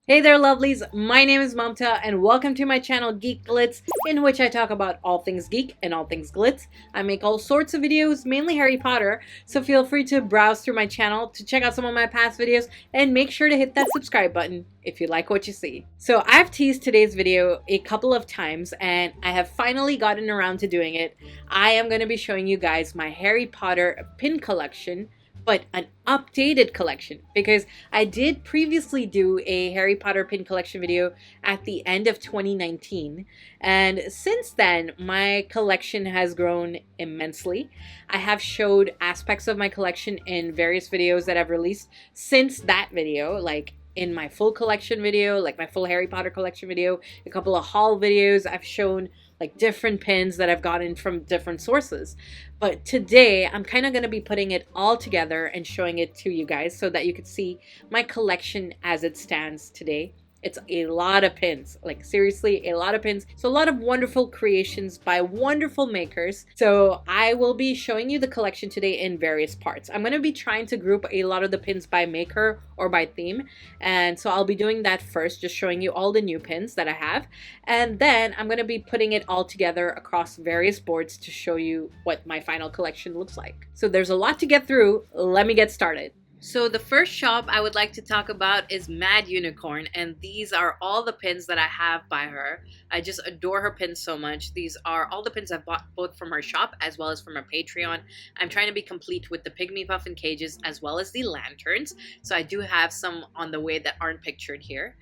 Hey there lovelies, my name is Mamta and welcome to my channel GeekGlitz, in which I talk about all things geek and all things glitz. I make all sorts of videos, mainly Harry Potter, so feel free to browse through my channel to check out some of my past videos and make sure to hit that subscribe button if you like what you see. So I've teased today's video a couple of times and I have finally gotten around to doing it. I am going to be showing you guys my Harry Potter pin collection, but an updated collection, because I did previously do a Harry Potter pin collection video at the end of 2019, and since then my collection has grown immensely. I have showed aspects of my collection in various videos that I've released since that video, like in my full collection video, like my full Harry Potter collection video, a couple of haul videos. I've shown like different pins that I've gotten from different sources. But today I'm kind of going to be putting it all together and showing it to you guys so that you can see my collection as it stands today. It's a lot of pins, like seriously, a lot of pins. So a lot of wonderful creations by wonderful makers. So I will be showing you the collection today in various parts. I'm going to be trying to group a lot of the pins by maker or by theme. And so I'll be doing that first, just showing you all the new pins that I have. And then I'm going to be putting it all together across various boards to show you what my final collection looks like. So there's a lot to get through. Let me get started. So the first shop I would like to talk about is Mad Unicorn, and these are all the pins that I have by her. I just adore her pins so much. These are all the pins I've bought both from her shop as well as from her Patreon. I'm trying to be complete with the Pygmy Puffin cages as well as the lanterns, so I do have some on the way that aren't pictured here.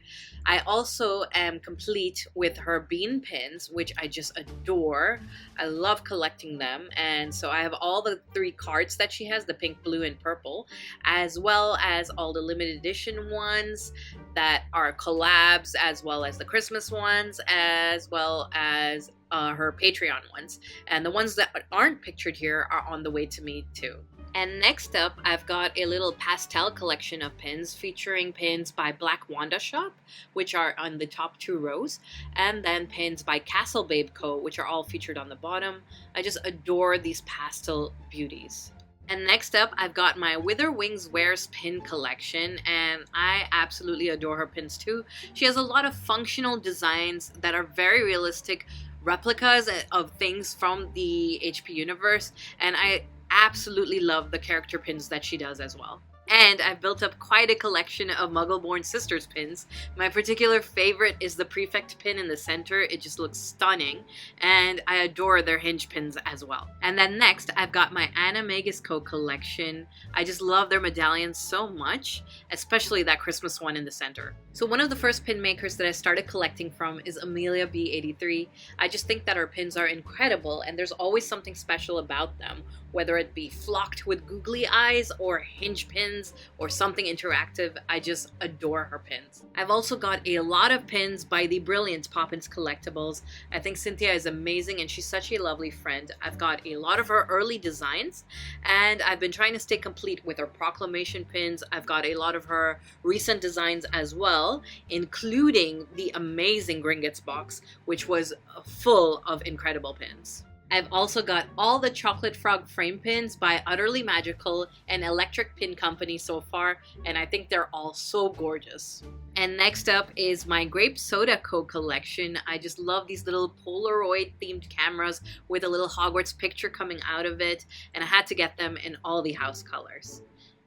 I also am complete with her bean pins, which I just adore. I love collecting them, and so I have all the 3 cards that she has, the pink, blue, and purple, as well as all the limited edition ones that are collabs, as well as the Christmas ones, as well as her Patreon ones. And the ones that aren't pictured here are on the way to me too. And next up, I've got a little pastel collection of pins featuring pins by Black Wanda Shop, which are on the top 2 rows, and then pins by Castle Babe Co., which are all featured on the bottom. I just adore these pastel beauties. And next up, I've got my Wither Wings Wears pin collection, and I absolutely adore her pins too. She has a lot of functional designs that are very realistic replicas of things from the HP universe, and I absolutely love the character pins that she does as well. And I've built up quite a collection of Muggle-born Sisters pins. My particular favorite is the Prefect pin in the center. It just looks stunning. And I adore their hinge pins as well. And then next, I've got my Animagus Co. collection. I just love their medallions so much, especially that Christmas one in the center. So one of the first pin makers that I started collecting from is Amelia B83. I just think that her pins are incredible, and there's always something special about them, whether it be flocked with googly eyes or hinge pins or something interactive. I just adore her pins. I've also got a lot of pins by the brilliant Poppins Collectibles. I think Cynthia is amazing and she's such a lovely friend. I've got a lot of her early designs, and I've been trying to stay complete with her proclamation pins. I've got a lot of her recent designs as well, including the amazing Gringotts box, which was full of incredible pins. I've also got all the Chocolate Frog frame pins by Utterly Magical and Electric Pin Company so far, and I think they're all so gorgeous. And next up is my Grape Soda Co. collection. I just love these little Polaroid themed cameras with a little Hogwarts picture coming out of it, and I had to get them in all the house colors.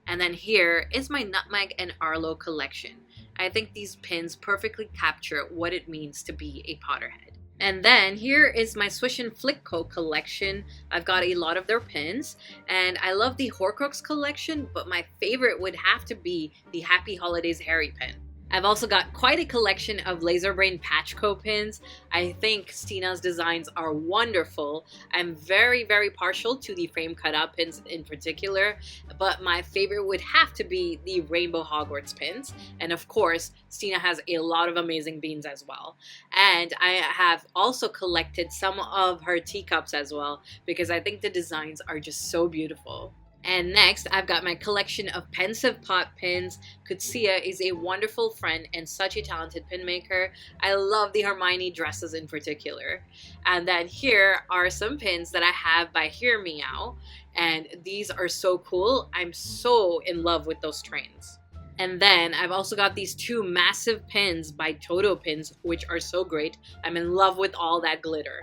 And then here is my Nutmeg and Arlo collection. I think these pins perfectly capture what it means to be a Potterhead. And then here is my Swish and Flick Co. collection. I've got a lot of their pins, and I love the Horcrux collection, but my favorite would have to be the Happy Holidays Harry pin. I've also got quite a collection of Laserbrain Patch Co. pins. I think Stina's designs are wonderful. I'm very, very partial to the frame cutout pins in particular, but my favorite would have to be the Rainbow Hogwarts pins. And of course, Stina has a lot of amazing beans as well. And I have also collected some of her teacups as well, because I think the designs are just so beautiful. And next, I've got my collection of pensive pot pins. Kutsia is a wonderful friend and such a talented pin maker. I love the Hermione dresses in particular. And then here are some pins that I have by Hear Meow. And these are so cool. I'm so in love with those trains. And then I've also got these two massive pins by Toto Pins, which are so great. I'm in love with all that glitter.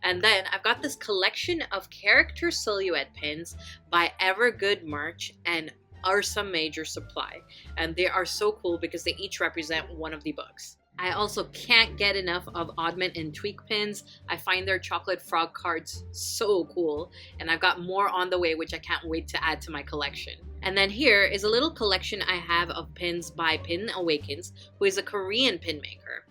And then I've got this collection of character silhouette pins by Evergood Merch and Ursa Major Supply. And they are so cool because they each represent one of the books. I also can't get enough of Oddment and Tweak pins. I find their chocolate frog cards so cool. And I've got more on the way, which I can't wait to add to my collection. And then here is a little collection I have of pins by Pin Awakens, who is a Korean pin maker.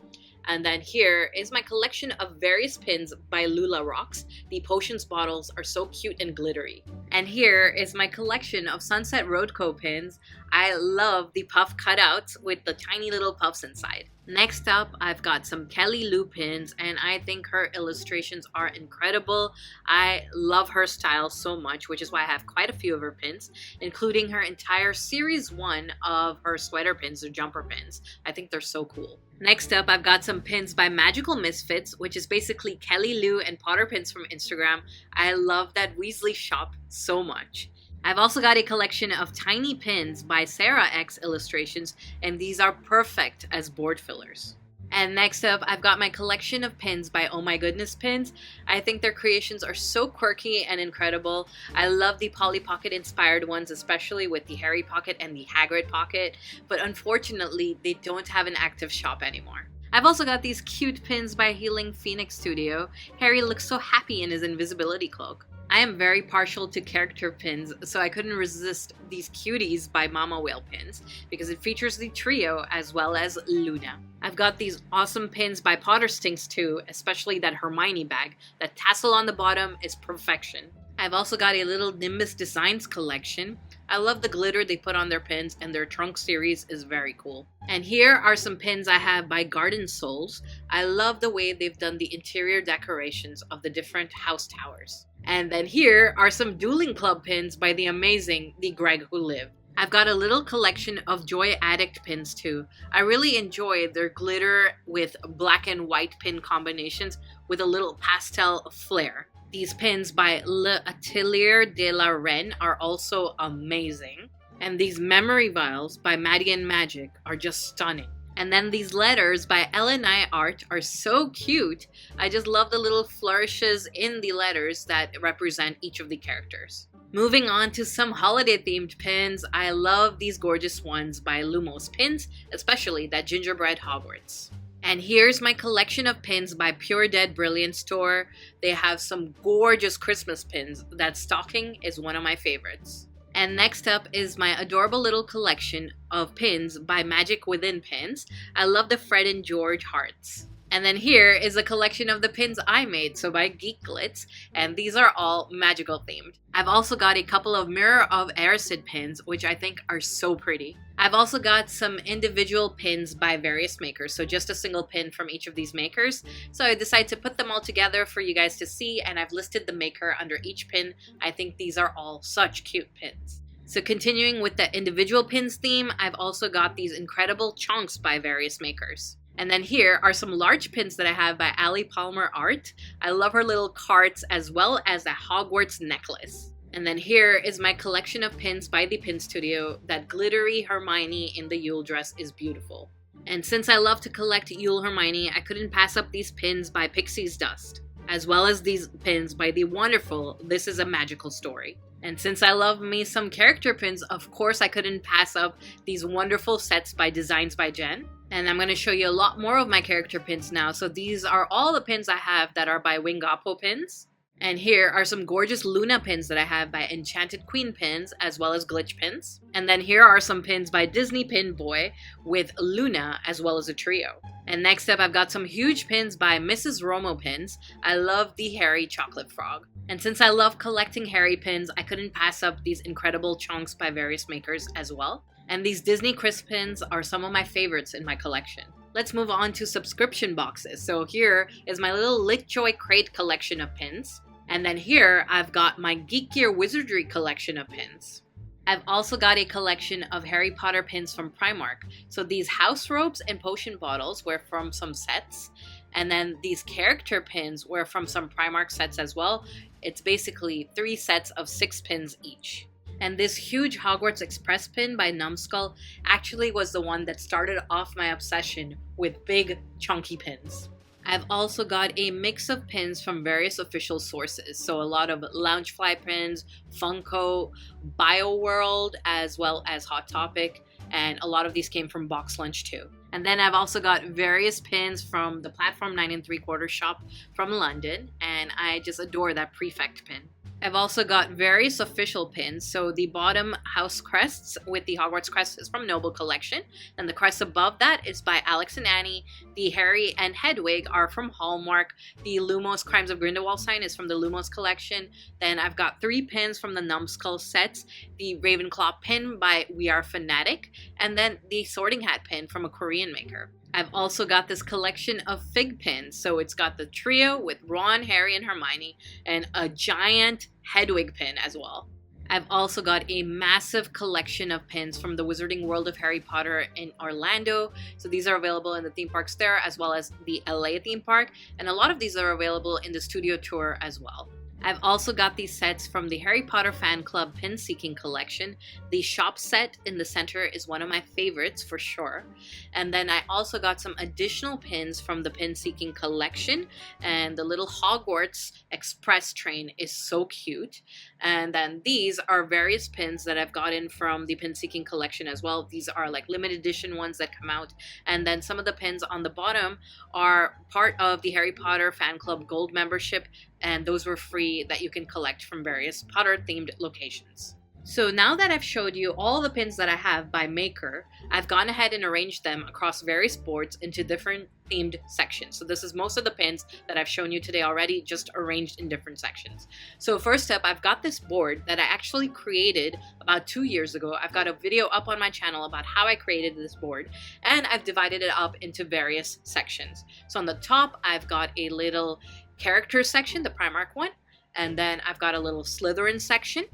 And then here is my collection of various pins by Lula Rocks. The potions bottles are so cute and glittery. And here is my collection of Sunset Roadco pins. I love the puff cutouts with the tiny little puffs inside. Next up, I've got some Kelly Lou pins, and I think her illustrations are incredible. I love her style so much, which is why I have quite a few of her pins, including her entire series 1 of her sweater pins or jumper pins. I think they're so cool. Next up, I've got some pins by Magical Misfits, which is basically Kelly Lou and Potter pins from Instagram. I love that Weasley shop so much. I've also got a collection of tiny pins by Sarah X Illustrations, and these are perfect as board fillers. And next up, I've got my collection of pins by Oh My Goodness Pins. I think their creations are so quirky and incredible. I love the Polly Pocket inspired ones, especially with the Harry Pocket and the Hagrid Pocket, but unfortunately, they don't have an active shop anymore. I've also got these cute pins by Healing Phoenix Studio. Harry looks so happy in his invisibility cloak. I am very partial to character pins, so I couldn't resist these cuties by Mama Whale pins because it features the trio as well as Luna. I've got these awesome pins by Potter Stinks too, especially that Hermione bag. That tassel on the bottom is perfection. I've also got a little Nimbus Designs collection. I love the glitter they put on their pins, and their trunk series is very cool. And here are some pins I have by Garden Souls. I love the way they've done the interior decorations of the different house towers. And then here are some Dueling Club pins by the amazing The Greg Who Lived. I've got a little collection of Joy Addict pins too. I really enjoy their glitter with black and white pin combinations with a little pastel flair. These pins by L'Atelier de la Reine are also amazing. And these memory vials by Maddie and Magic are just stunning. And then these letters by LNI Art are so cute. I just love the little flourishes in the letters that represent each of the characters. Moving on to some holiday themed pins, I love these gorgeous ones by Lumos Pins, especially that gingerbread Hogwarts. And here's my collection of pins by Pure Dead Brilliant Store. They have some gorgeous Christmas pins. That stocking is one of my favorites. And next up is my adorable little collection of pins by Magic Within Pins. I love the Fred and George hearts. And then here is a collection of the pins I made, so by GeekGlitz, and these are all magical themed. I've also got a couple of Mirror of Erised pins, which I think are so pretty. I've also got some individual pins by various makers, so just a single pin from each of these makers. So I decided to put them all together for you guys to see, and I've listed the maker under each pin. I think these are all such cute pins. So continuing with the individual pins theme, I've also got these incredible chunks by various makers. And then here are some large pins that I have by Ali Palmer Art. I love her little carts as well as a Hogwarts necklace. And then here is my collection of pins by the Pin Studio. That glittery Hermione in the Yule dress is beautiful. And since I love to collect Yule Hermione, I couldn't pass up these pins by Pixie's Dust, as well as these pins by the wonderful This Is a Magical Story. And since I love me some character pins, of course I couldn't pass up these wonderful sets by Designs by Jen. And I'm going to show you a lot more of my character pins now. So these are all the pins I have that are by Wingapo Pins. And here are some gorgeous Luna pins that I have by Enchanted Queen Pins, as well as Glitch Pins. And then here are some pins by Disney Pin Boy with Luna, as well as a trio. And next up, I've got some huge pins by Mrs. Romo Pins. I love the Harry Chocolate Frog. And since I love collecting Harry pins, I couldn't pass up these incredible chunks by various makers as well. And these Disney Crisp pins are some of my favorites in my collection. Let's move on to subscription boxes. So here is my little LitJoy crate collection of pins. And then here I've got my Geek Gear Wizardry collection of pins. I've also got a collection of Harry Potter pins from Primark. So these house robes and potion bottles were from some sets. And then these character pins were from some Primark sets as well. It's basically 3 sets of 6 pins each. And this huge Hogwarts Express pin by Numbskull actually was the one that started off my obsession with big, chunky pins. I've also got a mix of pins from various official sources. So a lot of Loungefly pins, Funko, BioWorld, as well as Hot Topic. And a lot of these came from Box Lunch too. And then I've also got various pins from the Platform 9 3/4 shop from London. And I just adore that Prefect pin. I've also got various official pins. So the bottom house crests with the Hogwarts crest is from Noble Collection. And the crest above that is by Alex and Annie. The Harry and Hedwig are from Hallmark. The Lumos Crimes of Grindelwald sign is from the Lumos Collection. Then I've got 3 pins from the Numbskull sets. The Ravenclaw pin by We Are Fanatic. And then the Sorting Hat pin from a Korean maker. I've also got this collection of fig pins. So it's got the trio with Ron, Harry, and Hermione, and a giant Hedwig pin as well. I've also got a massive collection of pins from the Wizarding World of Harry Potter in Orlando. So these are available in the theme parks there as well as the LA theme park. And a lot of these are available in the studio tour as well. I've also got these sets from the Harry Potter Fan Club Pin Seeking Collection. The shop set in the center is one of my favorites for sure. And then I also got some additional pins from the Pin Seeking Collection. And the little Hogwarts Express train is so cute. And then these are various pins that I've gotten from the Pin Seeking Collection as well. These are like limited edition ones that come out. And then some of the pins on the bottom are part of the Harry Potter Fan Club Gold membership. And those were free that you can collect from various Potter-themed locations. So now that I've showed you all the pins that I have by maker, I've gone ahead and arranged them across various boards into different themed sections. So this is most of the pins that I've shown you today already, just arranged in different sections. So first up, I've got this board that I actually created about 2 years ago. I've got a video up on my channel about how I created this board, and I've divided it up into various sections. So on the top, I've got a little character section, the Primarch one, and then I've got a little Slytherin section,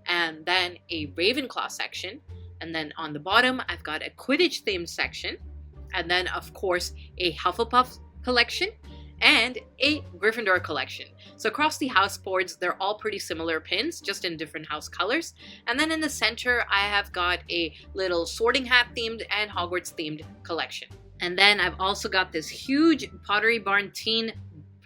and then a Ravenclaw section, and then on the bottom I've got a Quidditch themed section, and then of course a Hufflepuff collection and a Gryffindor collection. So across the house boards, they're all pretty similar pins, just in different house colors. And then in the center, I have got a little Sorting Hat themed and Hogwarts themed collection. And then I've also got this huge Pottery Barn teen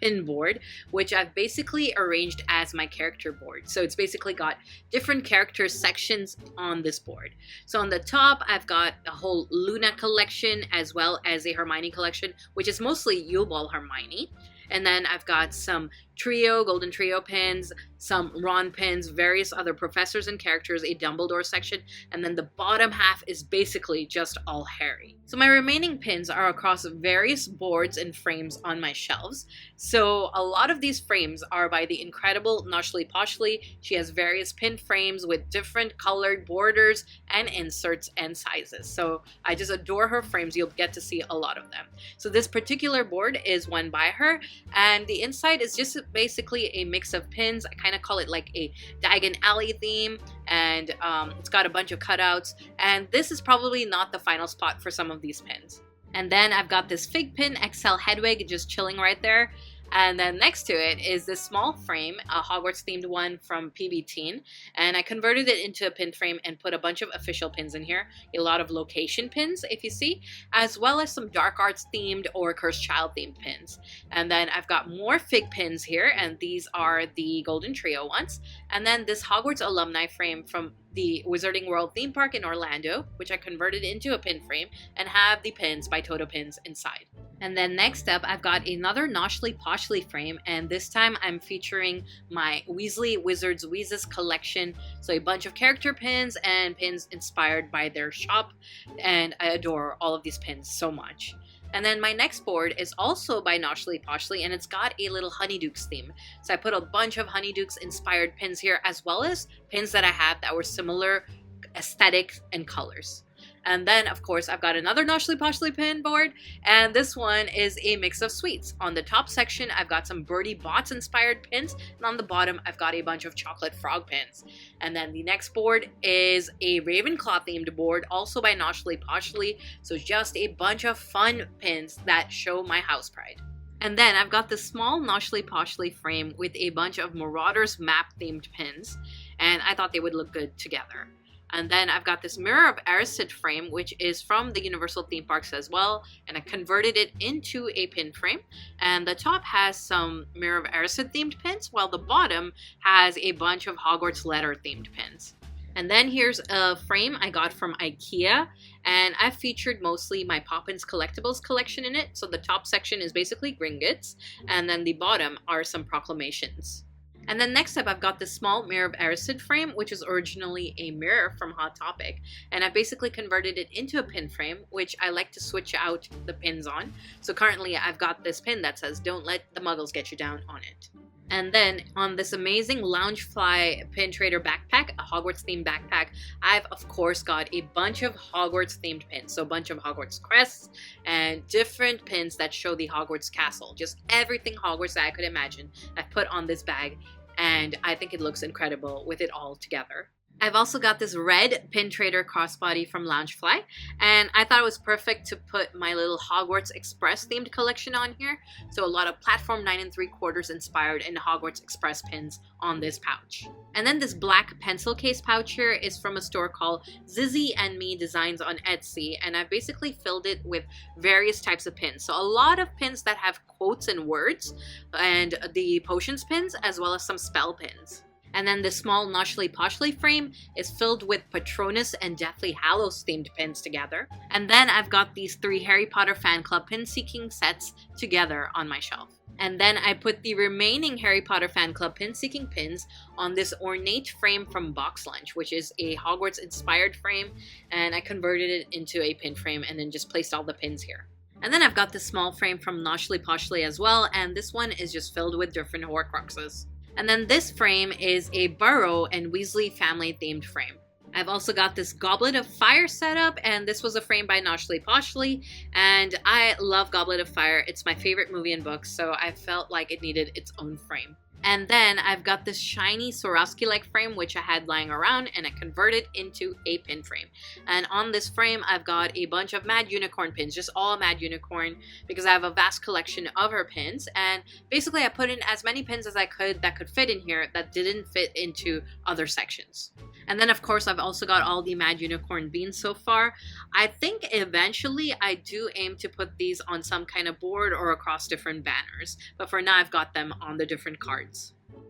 pin board, which I've basically arranged as my character board. So it's basically got different character sections on this board. So on the top, I've got a whole Luna collection as well as a Hermione collection, which is mostly Yule Ball Hermione. And then I've got some Golden Trio pins, some Ron pins, various other professors and characters, a Dumbledore section, and then the bottom half is basically just all Harry. So my remaining pins are across various boards and frames on my shelves. So a lot of these frames are by the incredible Noshly Poshly. She has various pin frames with different colored borders and inserts and sizes. So I just adore her frames. You'll get to see a lot of them. So this particular board is one by her, and the inside is just basically a mix of pins. I kind of call it like a Diagon Alley theme, and it's got a bunch of cutouts, and this is probably not the final spot for some of these pins. And then I've got this Fig Pin XL Hedwig just chilling right there. And then next to it is this small frame, a Hogwarts themed one from PB Teen. And I converted it into a pin frame and put a bunch of official pins in here. A lot of location pins, if you see, as well as some Dark Arts themed or Cursed Child themed pins. And then I've got more Fig pins here, and these are the Golden Trio ones. And then this Hogwarts alumni frame from the Wizarding World theme park in Orlando, which I converted into a pin frame and have the pins by Toto Pins inside. And then next up, I've got another Noshly Poshly frame, and this time I'm featuring my Weasley Wizards Wheezes collection. So a bunch of character pins and pins inspired by their shop, and I adore all of these pins so much. And then my next board is also by Noshly Poshly, and it's got a little Honeydukes theme. So I put a bunch of Honeydukes inspired pins here, as well as pins that I had that were similar aesthetics and colors. And then, of course, I've got another Noshly Poshly pin board, and this one is a mix of sweets. On the top section, I've got some Birdie Bots inspired pins, and on the bottom, I've got a bunch of chocolate frog pins. And then the next board is a Ravenclaw themed board, also by Noshly Poshly, so just a bunch of fun pins that show my house pride. And then I've got this small Noshly Poshly frame with a bunch of Marauders map themed pins. and I thought they would look good together. And then I've got this Mirror of Aristide frame, which is from the Universal theme parks as well, and I converted it into a pin frame. And the top has some Mirror of Aristide themed pins, while the bottom has a bunch of Hogwarts letter themed pins. And then here's a frame I got from IKEA, and I've featured mostly my Poppins Collectibles collection in it. So the top section is basically Gringotts, and then the bottom are some proclamations. And then next up, I've got this small Mirror of Aristide frame, which is originally a mirror from Hot Topic. And I basically converted it into a pin frame, which I like to switch out the pins on. So currently, I've got this pin that says, "Don't let the muggles get you down" on it. And then on this amazing Loungefly Pin Trader backpack, a Hogwarts themed backpack, I've of course got a bunch of Hogwarts themed pins. So a bunch of Hogwarts crests and different pins that show the Hogwarts castle. Just everything Hogwarts that I could imagine I've put on this bag, and I think it looks incredible with it all together. I've also got this red Pin Trader crossbody from Loungefly, and I thought it was perfect to put my little Hogwarts Express themed collection on here. So a lot of platform 9 3/4 inspired and Hogwarts Express pins on this pouch. And then this black pencil case pouch here is from a store called Zizzy and Me Designs on Etsy, and I've basically filled it with various types of pins. So a lot of pins that have quotes and words, and the potions pins, as well as some spell pins. And then this small Noshly Poshly frame is filled with Patronus and Deathly Hallows themed pins together. And then I've got these 3 Harry Potter fan club pin seeking sets together on my shelf. And then I put the remaining Harry Potter fan club pin seeking pins on this ornate frame from Box Lunch, which is a Hogwarts inspired frame, and I converted it into a pin frame and then just placed all the pins here. And then I've got this small frame from Noshly Poshly as well, and this one is just filled with different Horcruxes. And then this frame is a Burrow and Weasley family themed frame. I've also got this Goblet of Fire setup, and this was a frame by Noshly Poshly, and I love Goblet of Fire. It's my favorite movie and book, so I felt like it needed its own frame. And then I've got this shiny Swarovski-like frame, which I had lying around, and I converted into a pin frame. And on this frame, I've got a bunch of Mad Unicorn pins, just all Mad Unicorn, because I have a vast collection of her pins. And basically, I put in as many pins as I could that could fit in here that didn't fit into other sections. And then, of course, I've also got all the Mad Unicorn beans so far. I think eventually I do aim to put these on some kind of board or across different banners. But for now, I've got them on the different cards.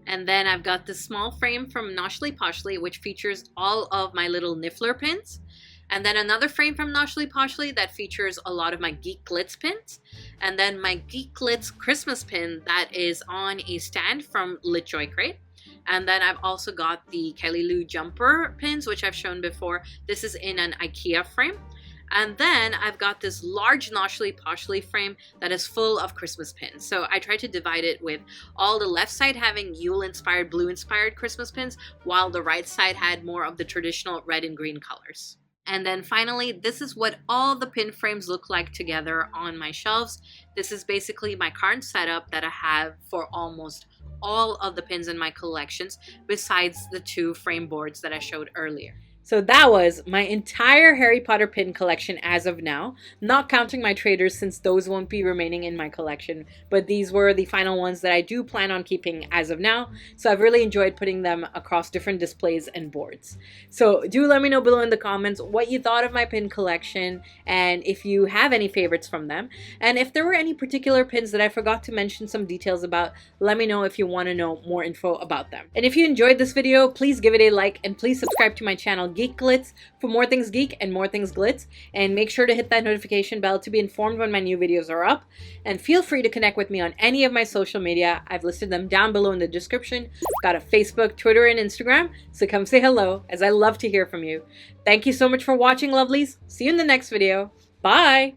And then I've got this small frame from Noshly Poshly, which features all of my little Niffler pins. And then another frame from Noshly Poshly that features a lot of my GeekGlitz pins. And then my GeekGlitz Christmas pin that is on a stand from LitJoy Crate. And then I've also got the Kelly Lou jumper pins, which I've shown before. This is in an IKEA frame. And then I've got this large Noshly Poshly frame that is full of Christmas pins. So I tried to divide it with all the left side having Yule-inspired, blue-inspired Christmas pins, while the right side had more of the traditional red and green colors. And then finally, this is what all the pin frames look like together on my shelves. This is basically my current setup that I have for almost all of the pins in my collections, besides the 2 frame boards that I showed earlier. So that was my entire Harry Potter pin collection as of now, not counting my traders since those won't be remaining in my collection, but these were the final ones that I do plan on keeping as of now, so I've really enjoyed putting them across different displays and boards. So do let me know below in the comments what you thought of my pin collection, and if you have any favorites from them, and if there were any particular pins that I forgot to mention some details about, let me know if you want to know more info about them. And if you enjoyed this video, please give it a like, and please subscribe to my channel GeekGlitz for more things geek and more things glitz, and make sure to hit that notification bell to be informed when my new videos are up. And feel free to connect with me on any of my social media. I've listed them down below in the description. I've got a Facebook, Twitter, and Instagram, so come say hello, as I love to hear from you. Thank you so much for watching, lovelies. See you in the next video. Bye!